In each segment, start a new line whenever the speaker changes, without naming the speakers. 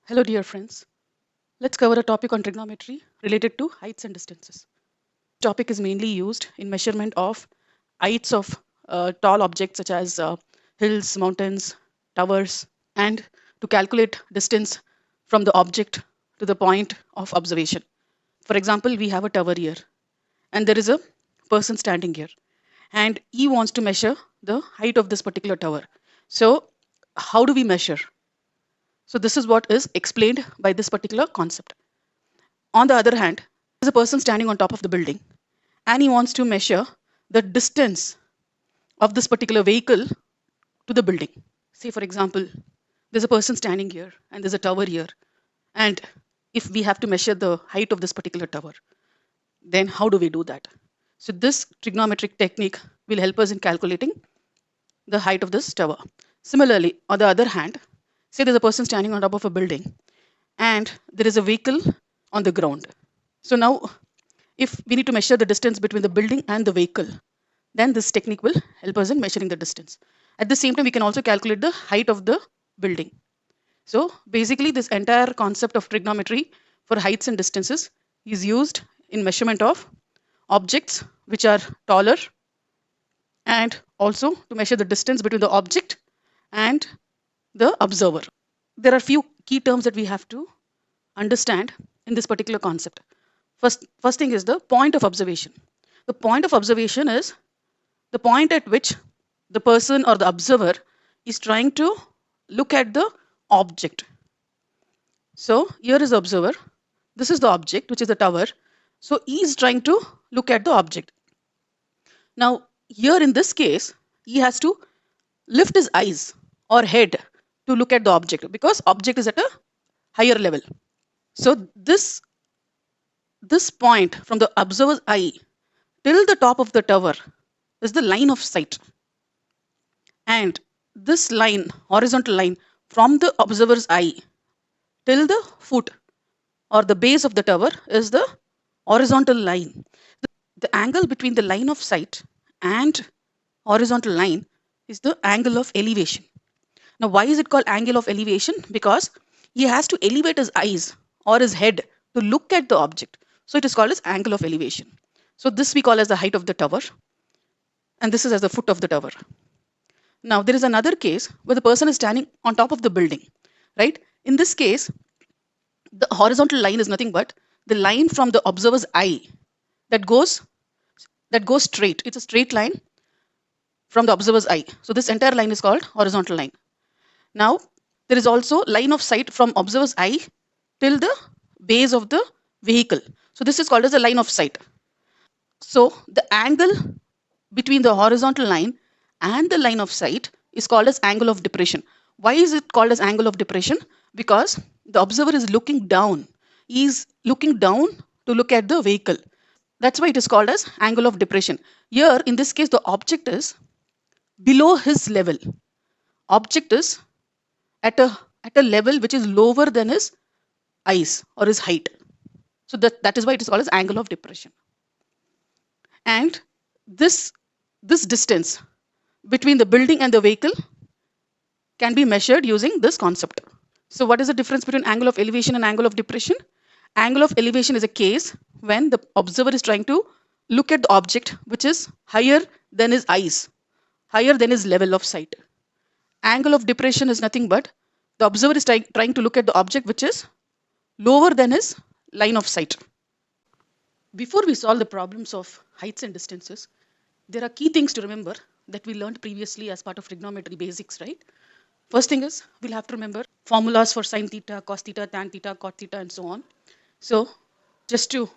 Hello dear friends. Let's cover a topic on trigonometry related to heights and distances. Topic is mainly used in measurement of heights of tall objects such as hills, mountains, towers, and to calculate distance from the object to the point of observation. For example, we have a tower here and there is a person standing here and he wants to measure the height of this particular tower. So how do we measure? So this is what is explained by this particular concept. On the other hand, there's a person standing on top of the building and he wants to measure the distance of this particular vehicle to the building. Say, for example, there's a person standing here and there's a tower here. And if we have to measure the height of this particular tower, then how do we do that? So this trigonometric technique will help us in calculating the height of this tower. Similarly, on the other hand, say there's a person standing on top of a building and there is a vehicle on the ground. So now, if we need to measure the distance between the building and the vehicle, then this technique will help us in measuring the distance. At the same time, we can also calculate the height of the building. So basically, this entire concept of trigonometry for heights and distances is used in measurement of objects which are taller and also to measure the distance between the object and the observer. There are few key terms that we have to understand in this particular concept. First thing is the point of observation. The point of observation is the point at which the person or the observer is trying to look at the object. So here is the observer. This is the object, which is the tower. So he is trying to look at the object. Now here in this case, he has to lift his eyes or head to look at the object because object is at a higher level. So this point from the observer's eye till the top of the tower is the line of sight. And this line, horizontal line, from the observer's eye till the foot or the base of the tower is the horizontal line. The angle between the line of sight and horizontal line is the angle of elevation. Now, why is it called angle of elevation? Because he has to elevate his eyes or his head to look at the object. So it is called as angle of elevation. So this we call as the height of the tower. And this is as the foot of the tower. Now, there is another case where the person is standing on top of the building, right? In this case, the horizontal line is nothing but the line from the observer's eye that goes straight. It's a straight line from the observer's eye. So this entire line is called horizontal line. Now, there is also line of sight from observer's eye till the base of the vehicle. So this is called as a line of sight. So the angle between the horizontal line and the line of sight is called as angle of depression. Why is it called as angle of depression? Because the observer is looking down. He is looking down to look at the vehicle. That's why it is called as angle of depression. Here, in this case, the object is below his level. Object is at a level which is lower than his eyes or his height. So that is why it is called as angle of depression. And this distance between the building and the vehicle can be measured using this concept. So what is the difference between angle of elevation and angle of depression? Angle of elevation is a case when the observer is trying to look at the object which is higher than his eyes, higher than his level of sight. Angle of depression is nothing but the observer is trying to look at the object which is lower than his line of sight. Before we solve the problems of heights and distances, there are key things to remember that we learned previously as part of trigonometry basics, right? First thing is, we'll have to remember formulas for sine theta, cos theta, tan theta, cot theta, and so on. So just to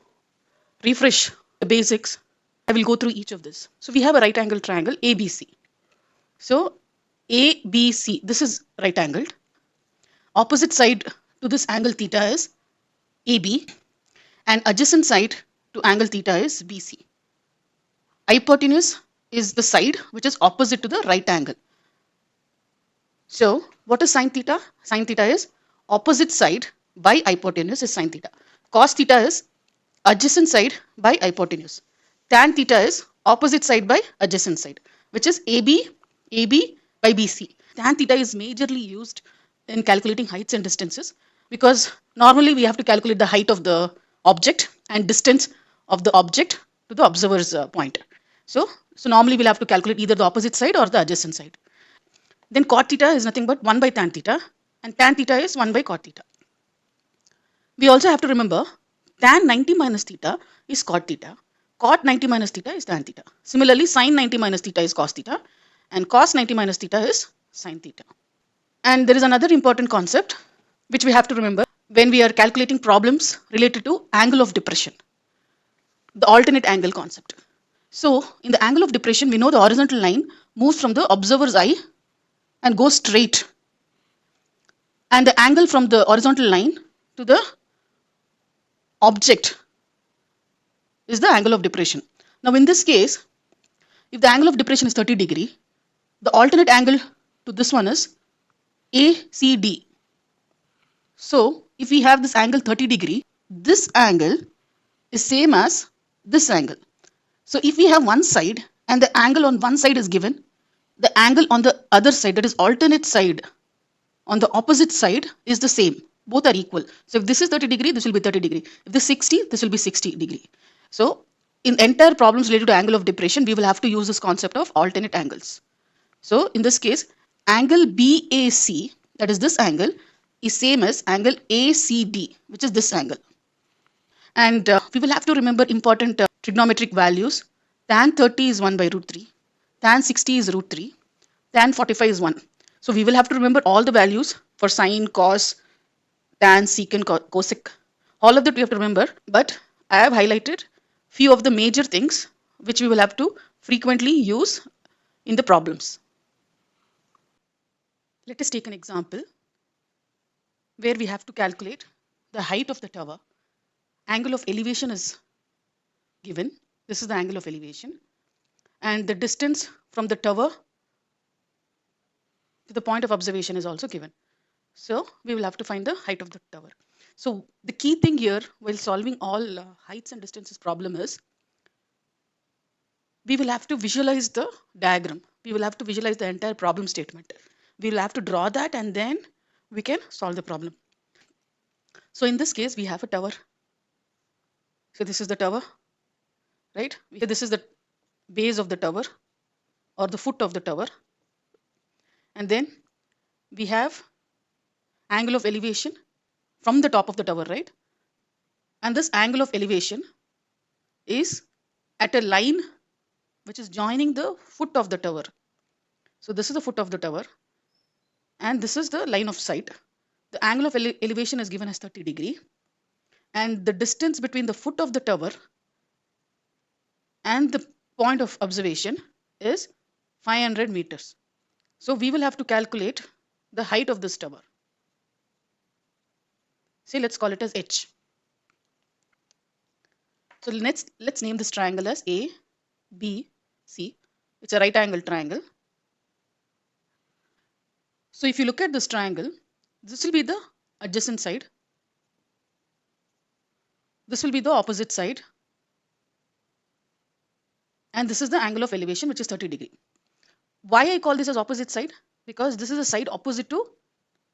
refresh the basics, I will go through each of this. So we have a right angle triangle, ABC. So ABC, this is right angled. Opposite side to this angle theta is AB, and adjacent side to angle theta is BC. Hypotenuse is the side which is opposite to the right angle. So what is sine theta? Sine theta is opposite side by hypotenuse is sine theta. Cos theta is adjacent side by hypotenuse. Tan theta is opposite side by adjacent side, which is AB by BC. Tan theta is majorly used in calculating heights and distances. because normally we have to calculate the height of the object and distance of the object to the observer's point. So normally we'll have to calculate either the opposite side or the adjacent side. Then cot theta is nothing but 1 by tan theta, and tan theta is 1 by cot theta. We also have to remember tan 90 minus theta is cot theta, cot 90 minus theta is tan theta. Similarly, sin 90 minus theta is cos theta, and cos 90 minus theta is sin theta. And there is another important concept which we have to remember when we are calculating problems related to angle of depression, the alternate angle concept. So, in the angle of depression, we know the horizontal line moves from the observer's eye and goes straight, and the angle from the horizontal line to the object is the angle of depression. Now, in this case, if the angle of depression is 30 degree, the alternate angle to this one is ACD. So, if we have this angle 30 degree, this angle is same as this angle. So, if we have one side and the angle on one side is given, the angle on the other side, that is alternate side, on the opposite side is the same. Both are equal. So, if this is 30 degree, this will be 30 degree. If this is 60, this will be 60 degree. So, in entire problems related to angle of depression, we will have to use this concept of alternate angles. So, in this case, angle BAC, that is this angle, is same as angle ACD, which is this angle. And we will have to remember important trigonometric values. Tan 30 is 1 by root 3. Tan 60 is root 3. Tan 45 is 1. So we will have to remember all the values for sine, cos, tan, secant, cosec. All of that we have to remember. But I have highlighted few of the major things which we will have to frequently use in the problems. Let us take an example where we have to calculate the height of the tower. Angle of elevation is given. This is the angle of elevation. And the distance from the tower to the point of observation is also given. So we will have to find the height of the tower. So the key thing here while solving all heights and distances problem is we will have to visualize the diagram. We will have to visualize the entire problem statement. We will have to draw that and then we can solve the problem. So in this case, we have a tower. So this is the tower, right? This is the base of the tower or the foot of the tower. And then we have angle of elevation from the top of the tower, right? And this angle of elevation is at a line which is joining the foot of the tower. So this is the foot of the tower and this is the line of sight. The angle of elevation is given as 30 degree and the distance between the foot of the tower and the point of observation is 500 meters. So we will have to calculate the height of this tower. Say let's call it as H. So let's name this triangle as A, B, C. It's a right angle triangle. So if you look at this triangle, this will be the adjacent side. This will be the opposite side. And this is the angle of elevation, which is 30 degree. Why I call this as opposite side? Because this is a side opposite to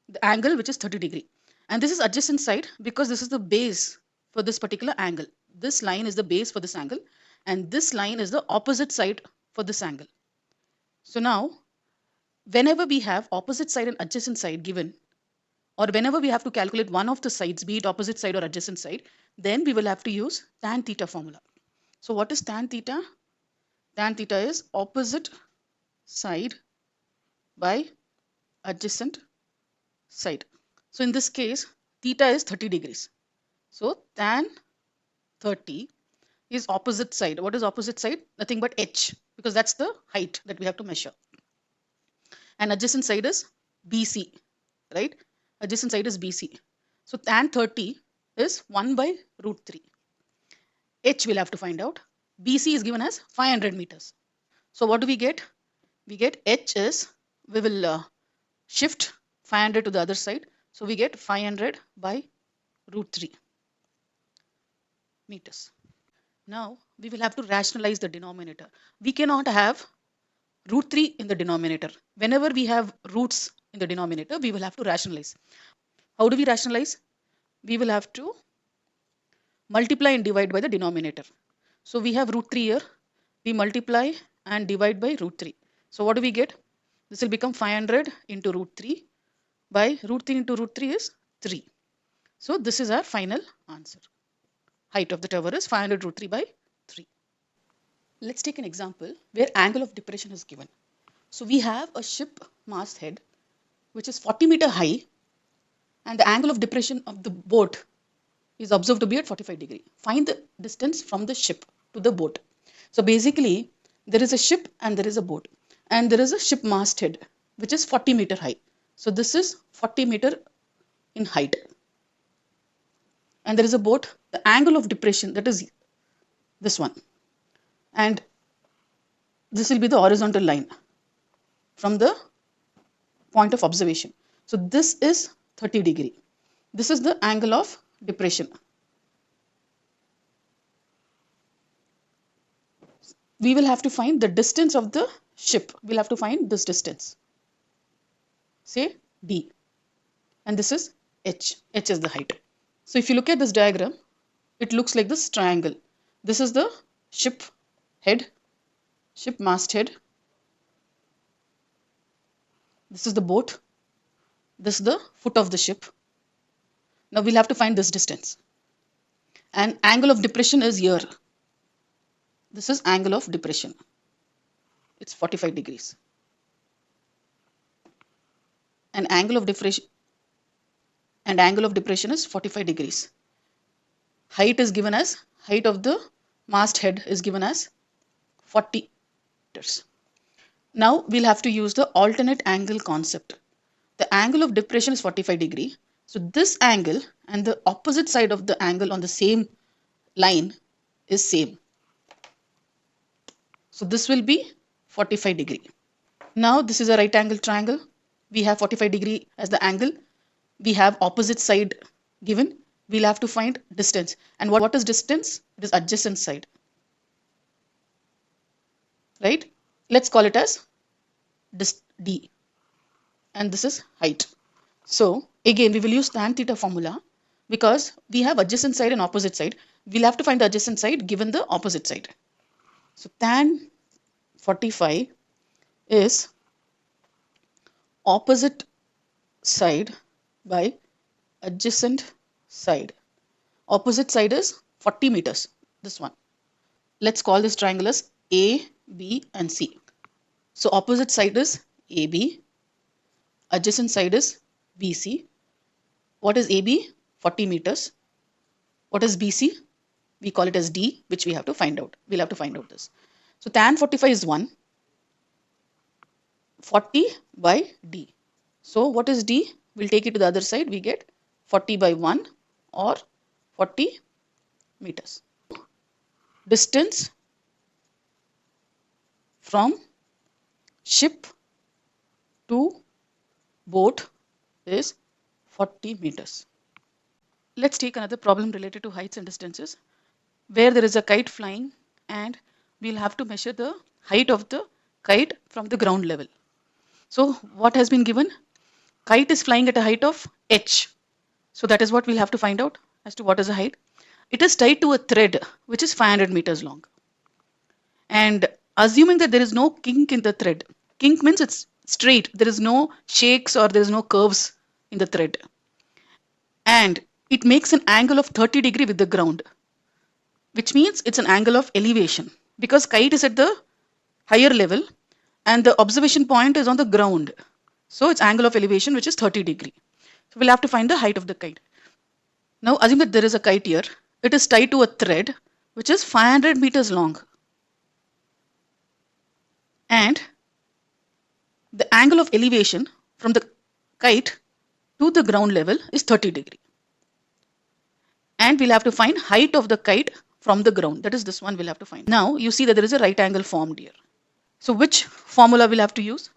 the angle which is 30 degree. And this is adjacent side because this is the base for this particular angle. This line is the base for this angle and this line is the opposite side for this angle. So now, whenever we have opposite side and adjacent side given, or whenever we have to calculate one of the sides, be it opposite side or adjacent side, then we will have to use tan theta formula. So what is tan theta? Tan theta is opposite side by adjacent side. So in this case, theta is 30 degrees. So tan 30 is opposite side. What is opposite side? Nothing but H, because that's the height that we have to measure. And adjacent side is BC, right? Adjacent side is BC. So tan 30 is 1 by root 3. H we'll have to find out. BC is given as 500 meters. So what do we get? We get H is, we will shift 500 to the other side. So we get 500 by root 3 meters. Now we will have to rationalize the denominator. We cannot have root 3 in the denominator. Whenever we have roots in the denominator, we will have to rationalize. How do we rationalize? We will have to multiply and divide by the denominator. So we have root 3 here. We multiply and divide by root 3. So what do we get? This will become 500 into root 3 by root 3 into root 3 is 3. So this is our final answer. Height of the tower is 500 root 3 by 3. Let's take an example where angle of depression is given. So we have a ship masthead which is 40 meter high, and the angle of depression of the boat is observed to be at 45 degree. Find the distance from the ship to the boat. So basically there is a ship and there is a boat, and there is a ship masthead which is 40 meter high. So this is 40 meter in height, and there is a boat. The angle of depression, that is this one, and this will be the horizontal line from the point of observation. So this is 30 degree. This is the angle of depression. We will have to find the distance of the ship. We'll have to find this distance, say D, and this is H. H is the height. So if you look at this diagram, it looks like this triangle. This is the ship head, ship masthead. This is the boat. This is the foot of the ship. Now we'll have to find this distance. And angle of depression is here. This is angle of depression. It's 45 degrees. And angle of depression is 45 degrees. Height is given as, height of the masthead is given as 40 meters. Now we'll have to use the alternate angle concept. The angle of depression is 45 degree. So this angle and the opposite side of the angle on the same line is same. So this will be 45 degree. Now this is a right angle triangle. We have 45 degree as the angle. We have opposite side given. We'll have to find distance. And what is distance? It is adjacent side. Right? Let's call it as D. And this is height. So again we will use tan theta formula because we have adjacent side and opposite side. We'll have to find the adjacent side given the opposite side. So tan 45 is opposite side by adjacent side. Opposite side is 40 meters, this one. Let's call this triangle as A, B and C. So opposite side is AB, adjacent side is BC. What is AB? 40 meters. What is BC? We call it as D, which we have to find out. We'll have to find out this. So tan 45 is 1. 40 by D. So what is D? We'll take it to the other side. We get 40 by 1 or 40 meters. Distance from ship to boat is 40 meters. Let's take another problem related to heights and distances, where there is a kite flying and we'll have to measure the height of the kite from the ground level. So what has been given? Kite is flying at a height of h. So that is what we'll have to find out as to what is the height. It is tied to a thread which is 500 meters long. And assuming that there is no kink in the thread, kink means it's straight, there is no shakes or there is no curves in the thread. And it makes an angle of 30 degree with the ground, which means it's an angle of elevation because kite is at the higher level and the observation point is on the ground. So its angle of elevation which is 30 degree. So we'll have to find the height of the kite. Now assume that there is a kite here. It is tied to a thread which is 500 meters long. And the angle of elevation from the kite to the ground level is 30 degree. And we'll have to find height of the kite from the ground. That is this one we'll have to find. Now you see that there is a right angle formed here. So which formula we'll have to use?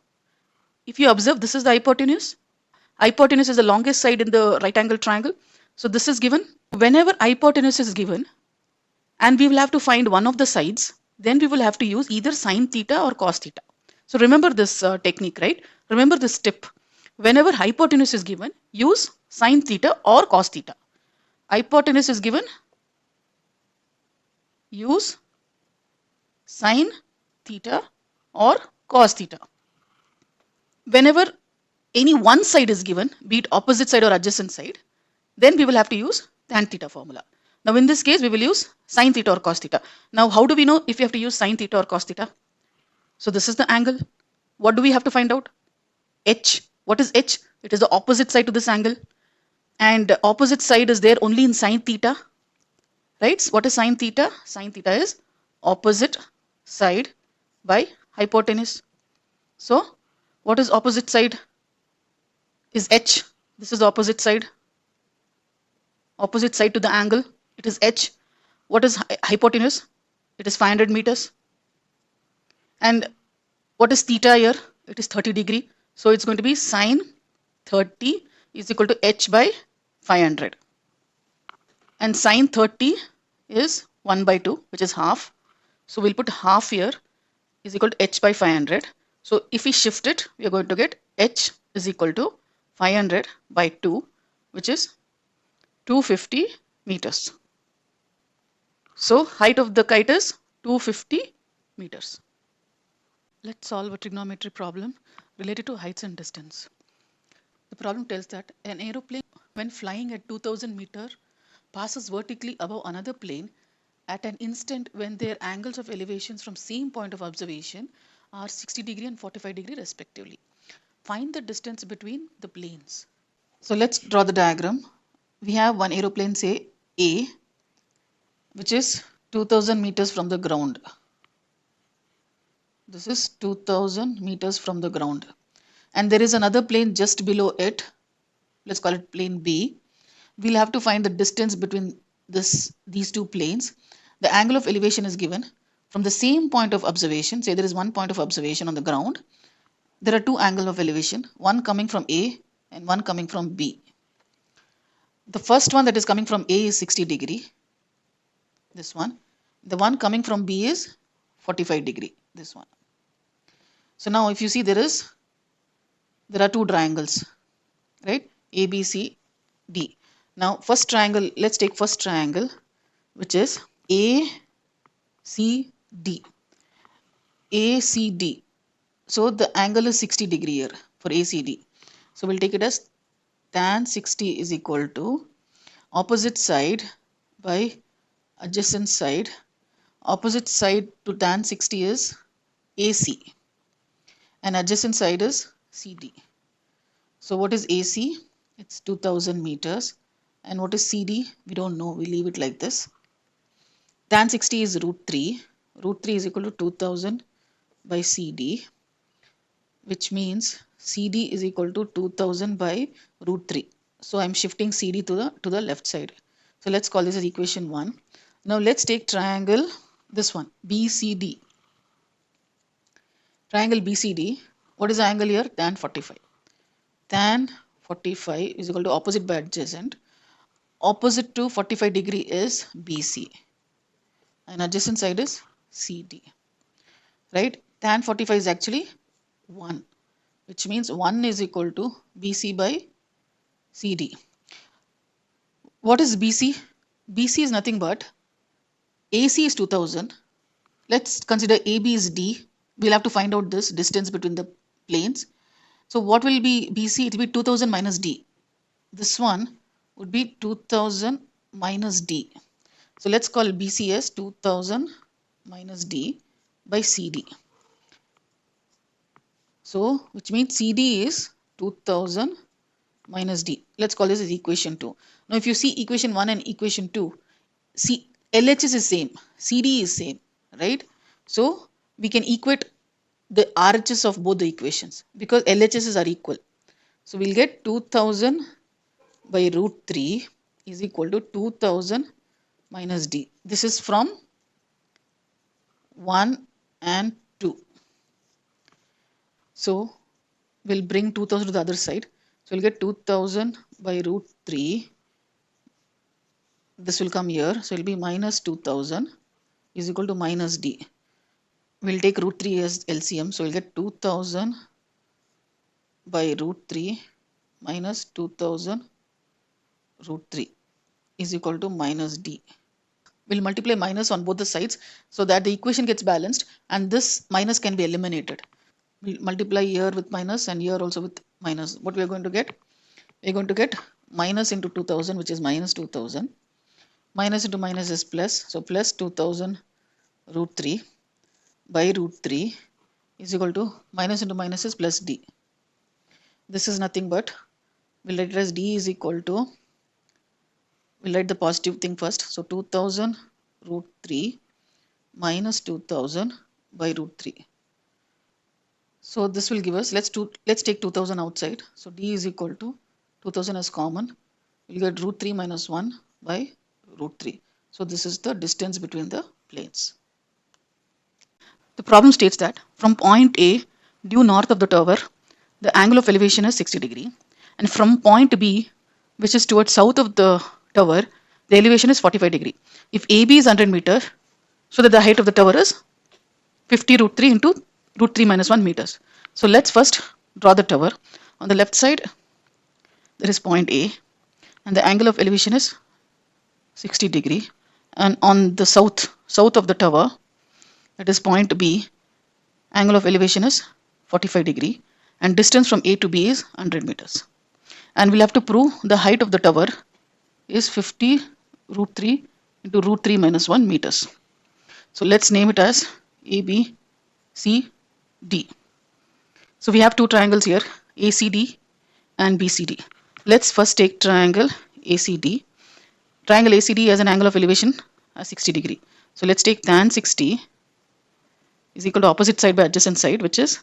If you observe, this is the hypotenuse. Hypotenuse is the longest side in the right angle triangle. So this is given. Whenever hypotenuse is given and we will have to find one of the sides, then we will have to use either sine theta or cos theta. So remember this technique, right? Remember this tip. Whenever hypotenuse is given, use sine theta or cos theta. Hypotenuse is given, use sine theta or cos theta. Whenever any one side is given, be it opposite side or adjacent side, then we will have to use tan theta formula. Now in this case, we will use sine theta or cos theta. Now how do we know if we have to use sine theta or cos theta? So this is the angle. What do we have to find out? H. What is H? It is the opposite side to this angle. And opposite side is there only in sine theta. Right? What is sine theta? Sine theta is opposite side by hypotenuse. So what is opposite side? Is H. This is the opposite side. Opposite side to the angle. It is H. What is hypotenuse? It is 500 meters. And what is theta here? It is 30 degree. So it's going to be sine 30 is equal to H by 500. And sine 30 is 1 by 2, which is half. So we'll put half here is equal to H by 500. So if we shift it, we are going to get H is equal to 500 by 2, which is 250 meters. So height of the kite is 250 meters. Let's solve a trigonometry problem related to heights and distance. The problem tells that an aeroplane, when flying at 2000 meters, passes vertically above another plane at an instant when their angles of elevations from same point of observation are 60 degree and 45 degree respectively. Find the distance between the planes. So let's draw the diagram. We have one aeroplane, say A, which is 2000 meters from the ground. This is 2000 meters from the ground. And there is another plane just below it. Let's call it plane B. We'll have to find the distance between these two planes. The angle of elevation is given from the same point of observation. Say there is one point of observation on the ground. There are two angles of elevation, one coming from A and one coming from B. The first one that is coming from A is 60 degree. This one. The one coming from B is 45 degree. This one. So now if you see there are two triangles, right? A, B, C, D. Now first triangle, let's take first triangle, which is A, C, D. A, C, D. So the angle is 60 degree here for ACD. So we'll take it as tan 60 is equal to opposite side by adjacent side. Opposite side to tan 60 is AC. And adjacent side is CD. So what is AC? It's 2000 meters. And what is CD? We don't know. We leave it like this. Tan 60 is root 3. Root 3 is equal to 2000 by CD, which means CD is equal to 2000 by root 3. So I'm shifting CD to the left side. So let's call this as equation 1. Now let's take triangle, this one, BCD. Triangle BCD, what is the angle here? Tan 45. Tan 45 is equal to opposite by adjacent. Opposite to 45 degree is BC. And adjacent side is CD. Right? Tan 45 is actually 1. Which means 1 is equal to BC by CD. What is BC? BC is nothing but AC is 2000. Let's consider AB is D. We'll have to find out this distance between the planes. So what will be BC? It will be 2000 minus D. This one would be 2000 minus D. So let's call BC as 2000 minus D by CD. So which means CD is 2000 minus D. Let's call this as equation 2. Now if you see equation 1 and equation 2, see LHS is same, CD is same, right? So we can equate the RHS of both the equations because LHSs are equal. So we'll get 2000 by root 3 is equal to 2000 minus D. This is from 1 and 2. So we'll bring 2000 to the other side. So we'll get 2000 by root 3. This will come here. So it will be minus 2000 is equal to minus D. We'll take root 3 as LCM. So we'll get 2000 by root 3 minus 2000 root 3 is equal to minus d. We'll multiply minus on both the sides so that the equation gets balanced and this minus can be eliminated. We'll multiply here with minus and here also with minus. What we are going to get? We're going to get minus into 2000, which is minus 2000. Minus into minus is plus. So plus 2000 root 3 by root 3 is equal to minus into minus is plus d. This is nothing but, we'll write it as d is equal to, we'll write the positive thing first. So 2000 root 3 minus 2000 by root 3. So this will give us, let's take 2000 outside. So d is equal to 2000 as common. We'll get root 3 minus 1 by root 3. So this is the distance between the planes. The problem states that from point A due north of the tower, the angle of elevation is 60 degree, and from point B, which is towards south of the tower, the elevation is 45 degree. If AB is 100 meter, so that the height of the tower is 50 root 3 into root 3 minus 1 meters. So let's first draw the tower. On the left side, there is point A, and the angle of elevation is 60 degree. And on the south of the tower, that is point B, angle of elevation is 45 degree, and distance from A to B is 100 meters. And we'll have to prove the height of the tower is 50 root 3 into root 3 minus 1 meters. So let's name it as ABCD. So we have two triangles here, ACD and BCD. Let's first take triangle ACD. Triangle ACD has an angle of elevation as 60 degree. So let's take tan 60 is equal to opposite side by adjacent side, which is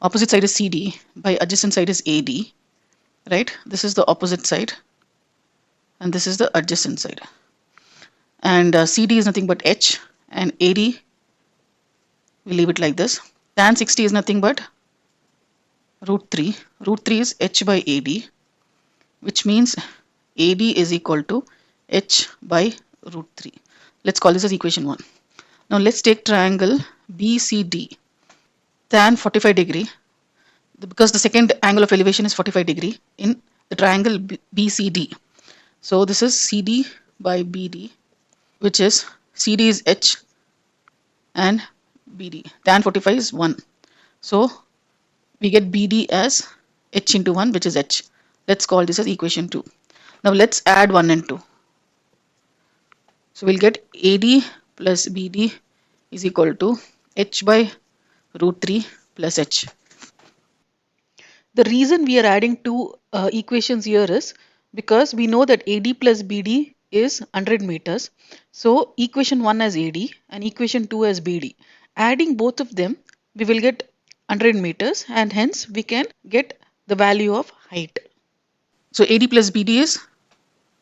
opposite side is CD by adjacent side is AD, right? This is the opposite side and this is the adjacent side. And CD is nothing but H, and AD, we leave it like this. Tan 60 is nothing but root 3. Root 3 is H by AD, which means AD is equal to H by root 3. Let's call this as equation 1. Now let's take triangle BCD. Tan 45 degree, because the second angle of elevation is 45 degree in the triangle BCD. So this is CD by BD, which is CD is H and BD. Tan 45 is 1. So we get BD as H into 1, which is H. Let's call this as equation 2. Now let's add 1 and 2. So we'll get AD plus BD is equal to H by root 3 plus H. The reason we are adding two equations here is because we know that AD plus BD is 100 meters. So equation 1 as AD and equation 2 as BD. Adding both of them, we will get 100 meters, and hence we can get the value of height. So AD plus BD is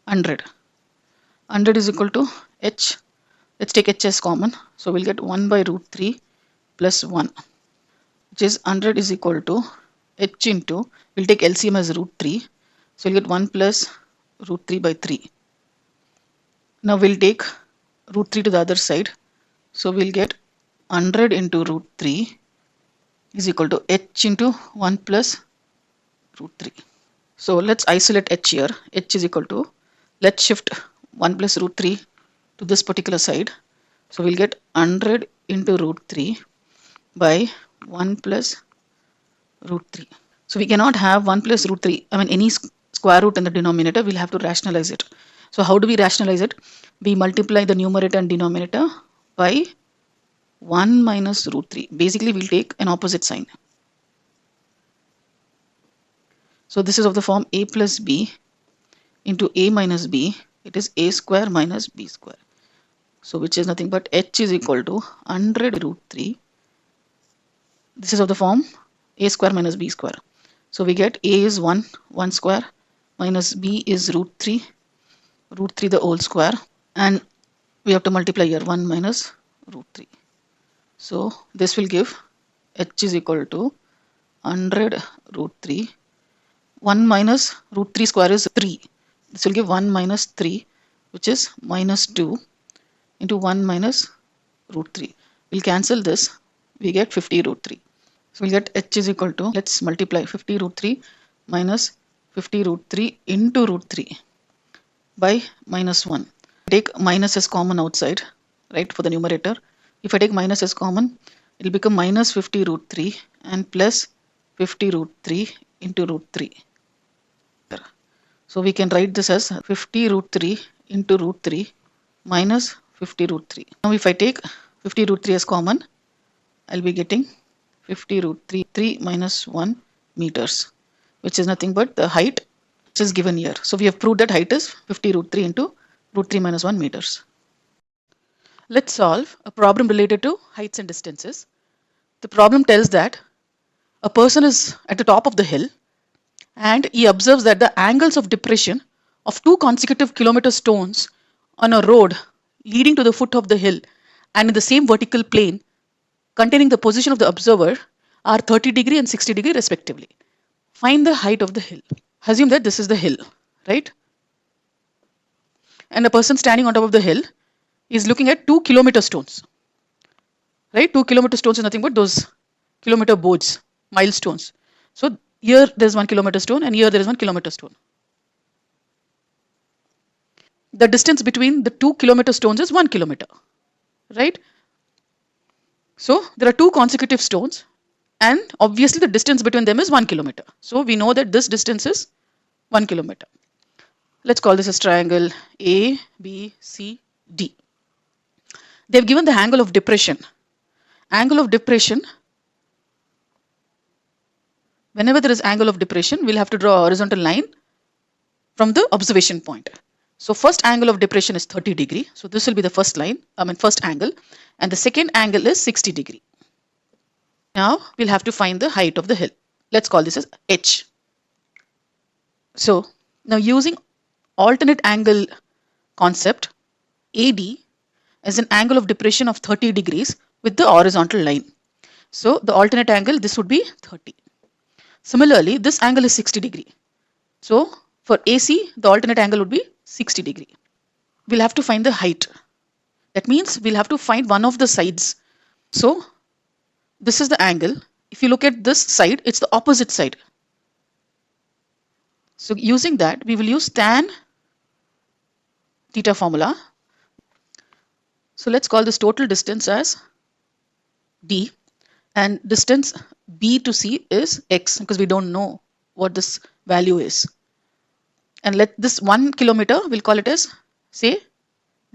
100. 100 is equal to H. Let's take H as common. So we'll get 1 by root 3 plus 1, which is 100 is equal to H into, we'll take LCM as root 3. So we'll get 1 plus root 3 by 3. Now we'll take root 3 to the other side. So we'll get 100 into root 3 is equal to H into 1 plus root 3. So let's isolate H here. H is equal to, let's shift 1 plus root 3 to this particular side. So we'll get 100 into root 3 by 1 plus root 3. So we cannot have 1 plus root 3. I mean, any square root in the denominator, we'll have to rationalize it. So how do we rationalize it? We multiply the numerator and denominator by 1 minus root 3. Basically, we'll take an opposite sign. So this is of the form A plus B into A minus B. It is A square minus B square. So which is nothing but H is equal to 100 root 3. This is of the form A square minus B square. So we get A is 1 square minus B is root 3 the whole square, and we have to multiply here 1 minus root 3. So this will give H is equal to 100 root 3. 1 minus root 3 square is 3. This will give 1 minus 3, which is minus 2 into 1 minus root 3. We'll cancel this. We get 50 root 3. So we'll get H is equal to, let's multiply 50 root 3 minus 50 root 3 into root 3. by minus 1. Take minus as common outside, right, for the numerator. If I take minus as common, it will become minus 50 root 3 and plus 50 root 3 into root 3. So we can write this as 50 root 3 into root 3 minus 50 root 3. Now if I take 50 root 3 as common, I'll be getting 50 root 3 minus 1 meters, which is nothing but the height which is given here. So we have proved that height is 50 root 3 into root 3 minus 1 meters. Let's solve a problem related to heights and distances. The problem tells that a person is at the top of the hill and he observes that the angles of depression of two consecutive kilometer stones on a road leading to the foot of the hill and in the same vertical plane containing the position of the observer are 30° and 60° respectively. Find the height of the hill. Assume that this is the hill, right? And a person standing on top of the hill is looking at 2 kilometer stones, right? 2 kilometer stones is nothing but those kilometer boards, milestones. So here there's 1 kilometer stone and here there is 1 kilometer stone. The distance between the 2 kilometer stones is 1 kilometer, right? So there are two consecutive stones and obviously the distance between them is 1 kilometer. So we know that this distance is 1 kilometer. Let's call this as triangle A, B, C, D. They've given the angle of depression. Angle of depression, whenever there is angle of depression, we'll have to draw a horizontal line from the observation point. So first angle of depression is 30°. So this will be the first line, first angle. And the second angle is 60°. Now we'll have to find the height of the hill. Let's call this as H. So now using alternate angle concept, AD is an angle of depression of 30° with the horizontal line. So the alternate angle, this would be 30. Similarly, this angle is 60°. So for AC, the alternate angle would be 60°. We'll have to find the height. That means we'll have to find one of the sides. So this is the angle. If you look at this side, it's the opposite side. So using that, we will use tan theta formula. So let's call this total distance as D and distance B to C is X because we don't know what this value is. And let this 1 kilometer, we'll call it as say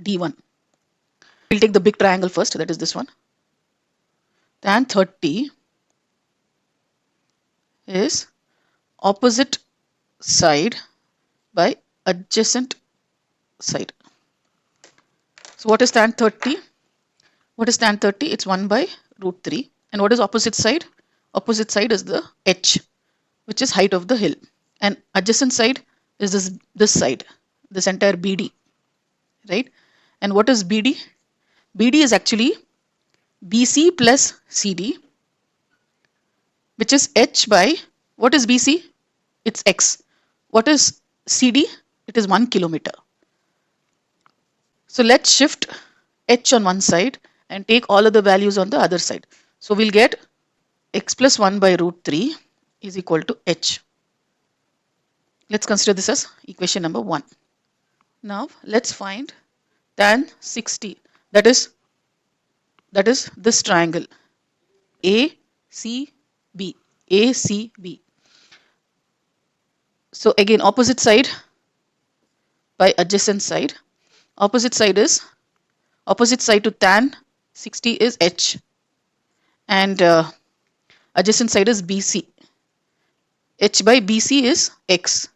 D1. We'll take the big triangle first, that is this one. Tan 30 is opposite side by adjacent side. So what is tan 30? What is tan 30? It's 1 by root 3. And what is opposite side? Opposite side is the H, which is height of the hill. And adjacent side is this side, this entire BD, right? And what is BD? BD is actually BC plus CD, which is H by, what is BC? It's X. What is CD? It is 1 kilometer. So let's shift H on one side and take all of the values on the other side. So we'll get X plus 1 by root 3 is equal to H. Let's consider this as equation number 1. Now let's find tan 60. That is this triangle ACB. ACB. So again, opposite side by adjacent side. Opposite side to tan 60 is H. And adjacent side is BC. H by BC is X.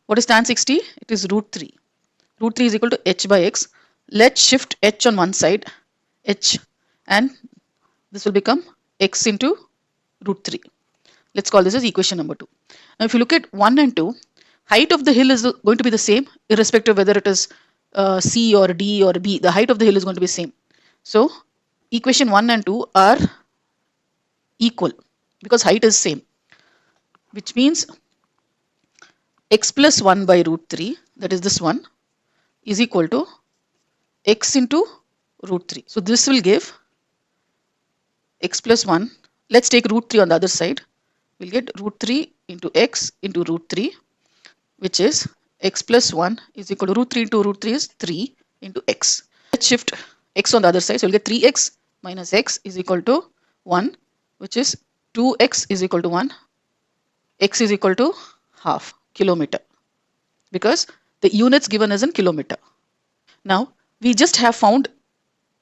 What is tan 60? It is root 3. Root 3 is equal to H by X. Let's shift H on one side, H, and this will become X into root 3. Let's call this as equation number 2. Now if you look at 1 and 2, height of the hill is going to be the same irrespective of whether it is C or D or B. The height of the hill is going to be same. So equation 1 and 2 are equal because height is same, which means X plus 1 by root 3, that is this one, is equal to X into root 3. So this will give X plus 1. Let's take root 3 on the other side. We'll get root 3 into X into root 3, which is x plus 1 is equal to root 3 into root 3 is 3 into x. Let's shift x on the other side. So we'll get 3x minus x is equal to 1, which is 2x is equal to 1. X is equal to half kilometer because the units given is in kilometer. Now we just have found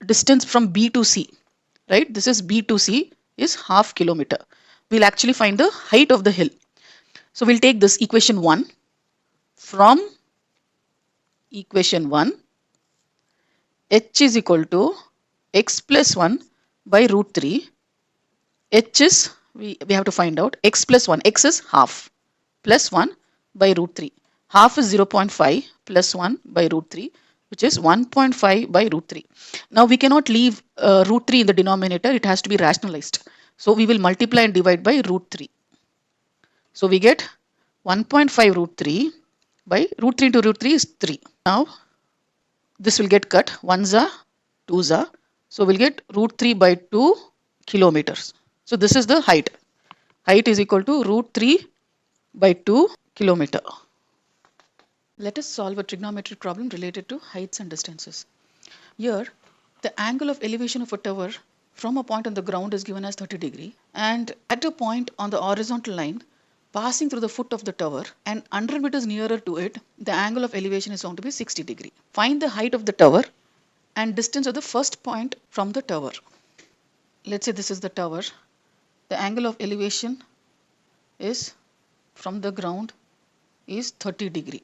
distance from B to C, right? This is B to C is half kilometer. We'll actually find the height of the hill. So we'll take this equation 1. From equation 1, h is equal to x plus 1 by root 3. H is, we have to find out, x plus 1, x is half, plus 1 by root 3. Half is 0.5 plus 1 by root 3, which is 1.5 by root 3. Now we cannot leave root 3 in the denominator, it has to be rationalized. So we will multiply and divide by root 3. So we get 1.5 root 3 by root 3 into root 3 is 3. Now this will get cut, 1s are 2s are. So we'll get root 3 by 2 kilometers. So this is the height. Height is equal to root 3 by 2 kilometer. Let us solve a trigonometric problem related to heights and distances. Here, the angle of elevation of a tower from a point on the ground is given as 30 degree, and at a point on the horizontal line passing through the foot of the tower and 100 meters nearer to it, the angle of elevation is found to be 60 degree. Find the height of the tower and distance of the first point from the tower. Let's say this is the tower. The angle of elevation is from the ground is 30 degree.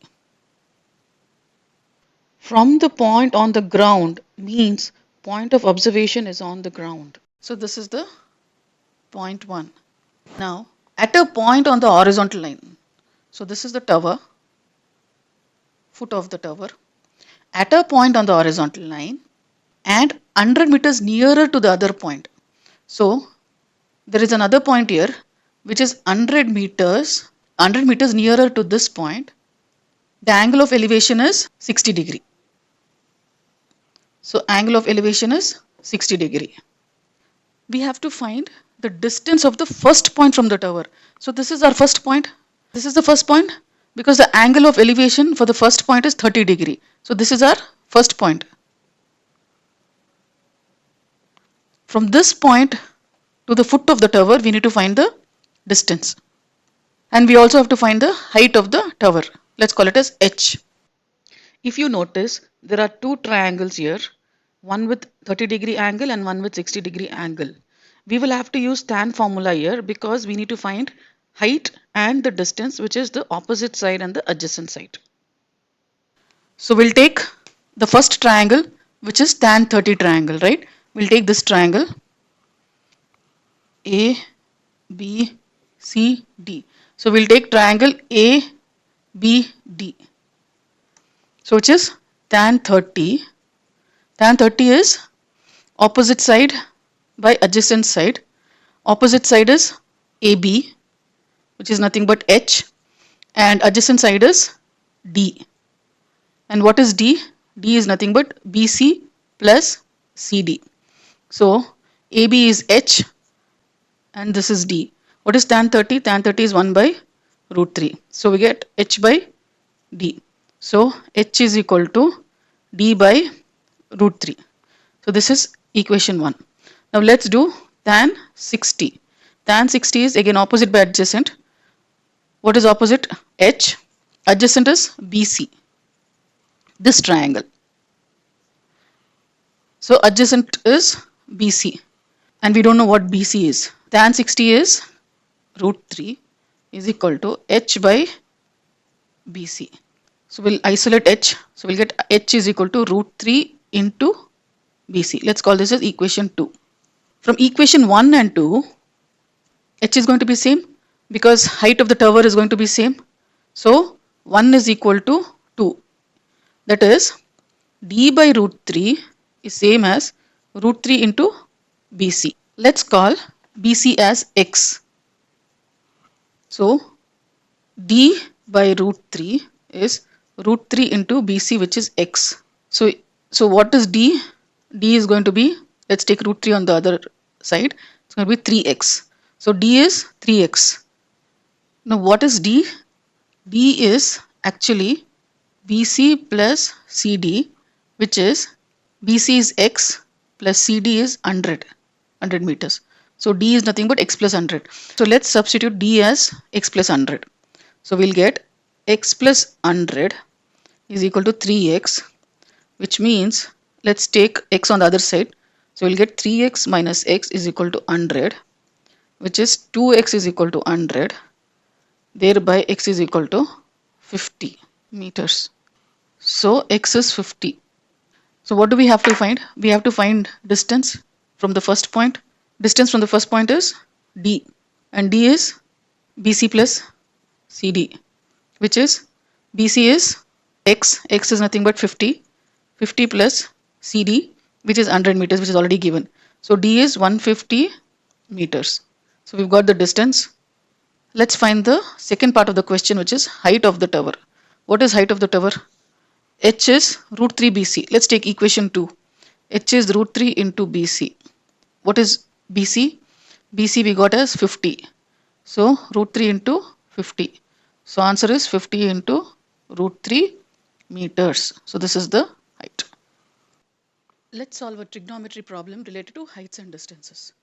From the point on the ground means point of observation is on the ground. So this is the point 1. Now at a point on the horizontal line. So this is the tower, foot of the tower. At a point on the horizontal line and 100 meters nearer to the other point. So there is another point here which is 100 meters nearer to this point. The angle of elevation is 60 degree. So angle of elevation is 60 degree. We have to find the distance of the first point from the tower. So this is our first point. This is the first point because the angle of elevation for the first point is 30 degree. So this is our first point. From this point to the foot of the tower, we need to find the distance. And we also have to find the height of the tower. Let's call it as h. If you notice, there are two triangles here, one with 30 degree angle and one with 60 degree angle. We will have to use tan formula here because we need to find height and the distance, which is the opposite side and the adjacent side. So we'll take the first triangle, which is tan 30 triangle, right? We'll take this triangle A, B, C, D. So we'll take triangle A, B, D. So which is tan 30. Tan 30 is opposite side by adjacent side. Opposite side is AB, which is nothing but H, and adjacent side is D. And what is D? D is nothing but BC plus CD. So AB is H and this is D. What is tan 30? Tan 30 is 1 by root 3. So we get H by D. So H is equal to D by root 3. So this is equation 1. Now let's do tan 60. Tan 60 is again opposite by adjacent. What is opposite? H. Adjacent is BC. This triangle. So adjacent is BC. And we don't know what BC is. Tan 60 is root 3 is equal to H by BC. So we'll isolate H. So we'll get H is equal to root 3 into BC. Let's call this as equation 2. From equation 1 and 2, H is going to be same because height of the tower is going to be same. So 1 is equal to 2. That is D by root 3 is same as root 3 into BC. Let's call BC as X. So D by root 3 is root 3 into BC, which is X. So what is D? D is going to be, let's take root 3 on the other side. It's going to be 3x. So D is 3x. Now what is D? D is actually BC plus CD, which is BC is X plus CD is 100 meters. So D is nothing but X plus 100. So let's substitute D as X plus 100. So we'll get X plus 100 is equal to 3X, which means let's take X on the other side. So we'll get 3X minus X is equal to 100, which is 2X is equal to 100. Thereby X is equal to 50 meters. So X is 50. So what do we have to find? We have to find distance from the first point. Distance from the first point is D, and D is BC plus CD, which is BC is X, X is nothing but 50, 50 plus CD, which is 100 meters, which is already given. So D is 150 meters. So we've got the distance. Let's find the second part of the question, which is height of the tower. What is height of the tower? H is root 3 BC. Let's take equation 2. H is root 3 into BC. What is BC? BC we got as 50. So root 3 into 50. So answer is 50 into root 3 meters. So this is the height. Let's solve a trigonometry problem related to heights and distances.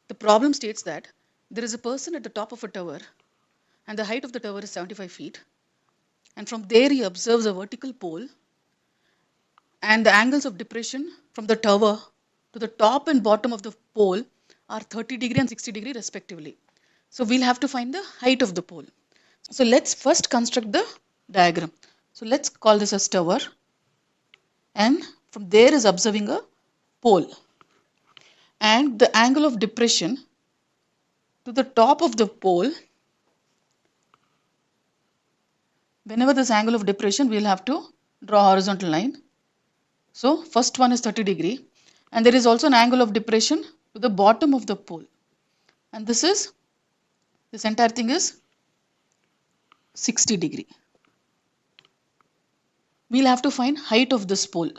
The problem states that there is a person at the top of a tower and the height of the tower is 75 feet. And from there he observes a vertical pole, and the angles of depression from the tower to the top and bottom of the pole are 30 degree and 60 degree respectively. So we'll have to find the height of the pole. So let's first construct the diagram. So let's call this as tower, and from there is observing a pole, and the angle of depression to the top of the pole, whenever this angle of depression, we'll have to draw a horizontal line. So first one is 30 degree, and there is also an angle of depression to the bottom of the pole, and this entire thing is 60 degree. We'll have to find height of this pole.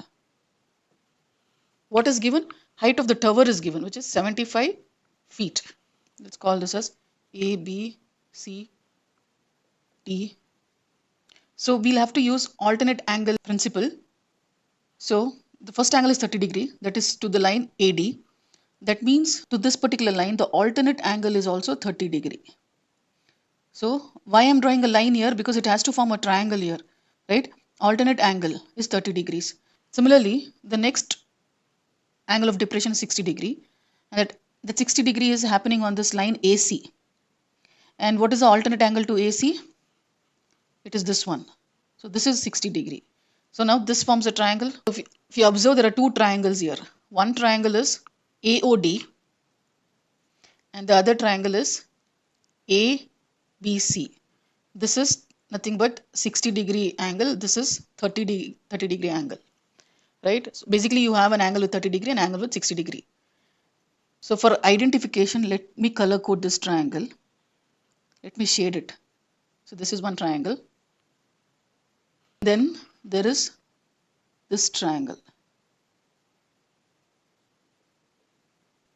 What is given? Height of the tower is given, which is 75 feet. Let's call this as A, B, C, D. So we'll have to use alternate angle principle. So the first angle is 30 degree, that is to the line AD. That means to this particular line, the alternate angle is also 30 degree. So why I'm drawing a line here? Because it has to form a triangle here, right? Alternate angle is 30 degrees. Similarly, the next angle of depression is 60 degree, and that 60 degree is happening on this line AC. And what is the alternate angle to AC? It is this one. So this is 60 degree. So now this forms a triangle. If you observe, there are two triangles here. One triangle is AOD, and the other triangle is ABC. This is nothing but 60 degree angle. This is 30 degree angle, right? So basically you have an angle with 30 degree and angle with 60 degree. So for identification, let me color code this triangle. Let me shade it. So this is one triangle. Then there is this triangle.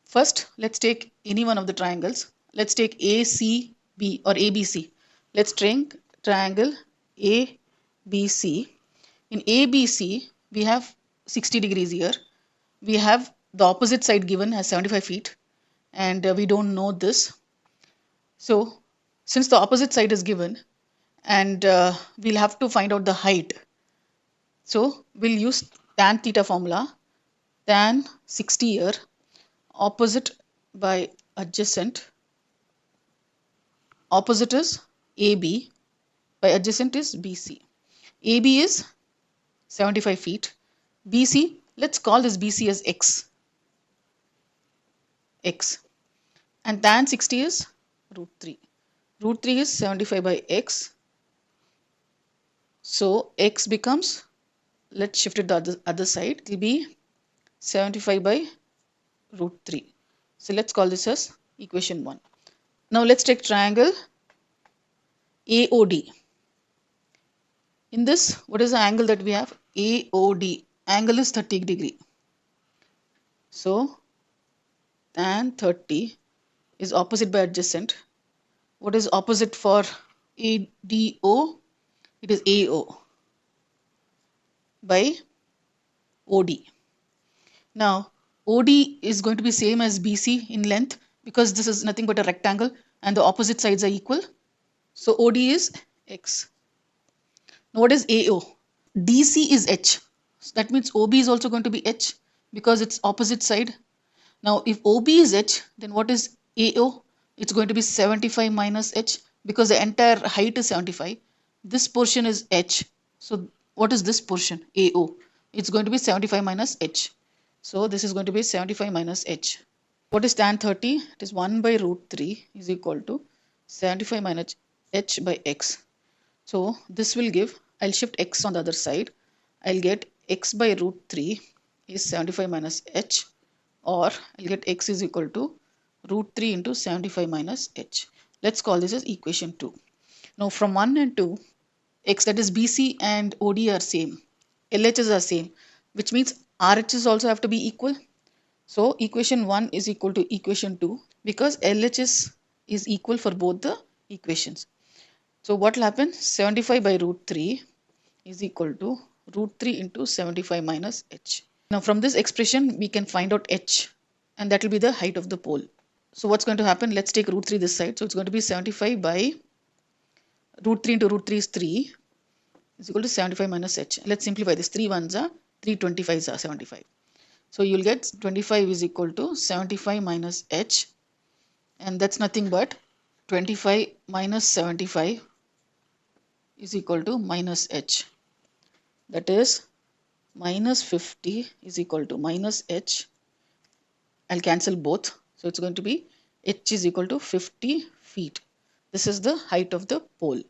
First, let's take any one of the triangles. Let's take ACB or ABC. Let's take triangle ABC. In ABC, we have 60 degrees here. We have the opposite side given as 75 feet, and we don't know this. So since the opposite side is given, and we'll have to find out the height. So we'll use tan theta formula. Tan 60 here, opposite by adjacent. Opposite is AB, by adjacent is BC. AB is 75 feet. BC, let's call this BC as X. X. And tan 60 is root 3. Root 3 is 75 by X. So X becomes, let's shift it the other side. It will be 75 by root 3. So let's call this as equation 1. Now let's take triangle AOD. In this, what is the angle that we have? AOD. Angle is 30 degree. So tan 30 is opposite by adjacent. What is opposite for ADO? It is AO. by OD. Now, OD is going to be same as BC in length because this is nothing but a rectangle and the opposite sides are equal. So OD is X. Now what is AO? DC is H. So that means OB is also going to be H because it's opposite side. Now if OB is H, then what is AO? It's going to be 75 minus H because the entire height is 75. This portion is H. So what is this portion? AO. It's going to be 75 minus H. So this is going to be 75 minus H. What is tan 30? It is 1 by root 3 is equal to 75 minus H by X. So this will give, I'll shift X on the other side. I'll get X by root 3 is 75 minus H, or I'll get X is equal to root 3 into 75 minus H. Let's call this as equation 2. Now from 1 and 2, X, that is BC and OD are same. LHs are same, which means RHs also have to be equal. So equation 1 is equal to equation 2 because LHS is equal for both the equations. So what will happen? 75 by root 3 is equal to root 3 into 75 minus H. Now from this expression we can find out H, and that will be the height of the pole. So what's going to happen? Let's take root 3 this side. So it's going to be 75 by root 3 into root 3 is 3 is equal to 75 minus H. Let's simplify this. 3 ones are 3 25s are 75. So you'll get 25 is equal to 75 minus H, and that's nothing but 25 minus 75 is equal to minus H. That is minus 50 is equal to minus H. I'll cancel both. So it's going to be H is equal to 50 feet. This is the height of the pole.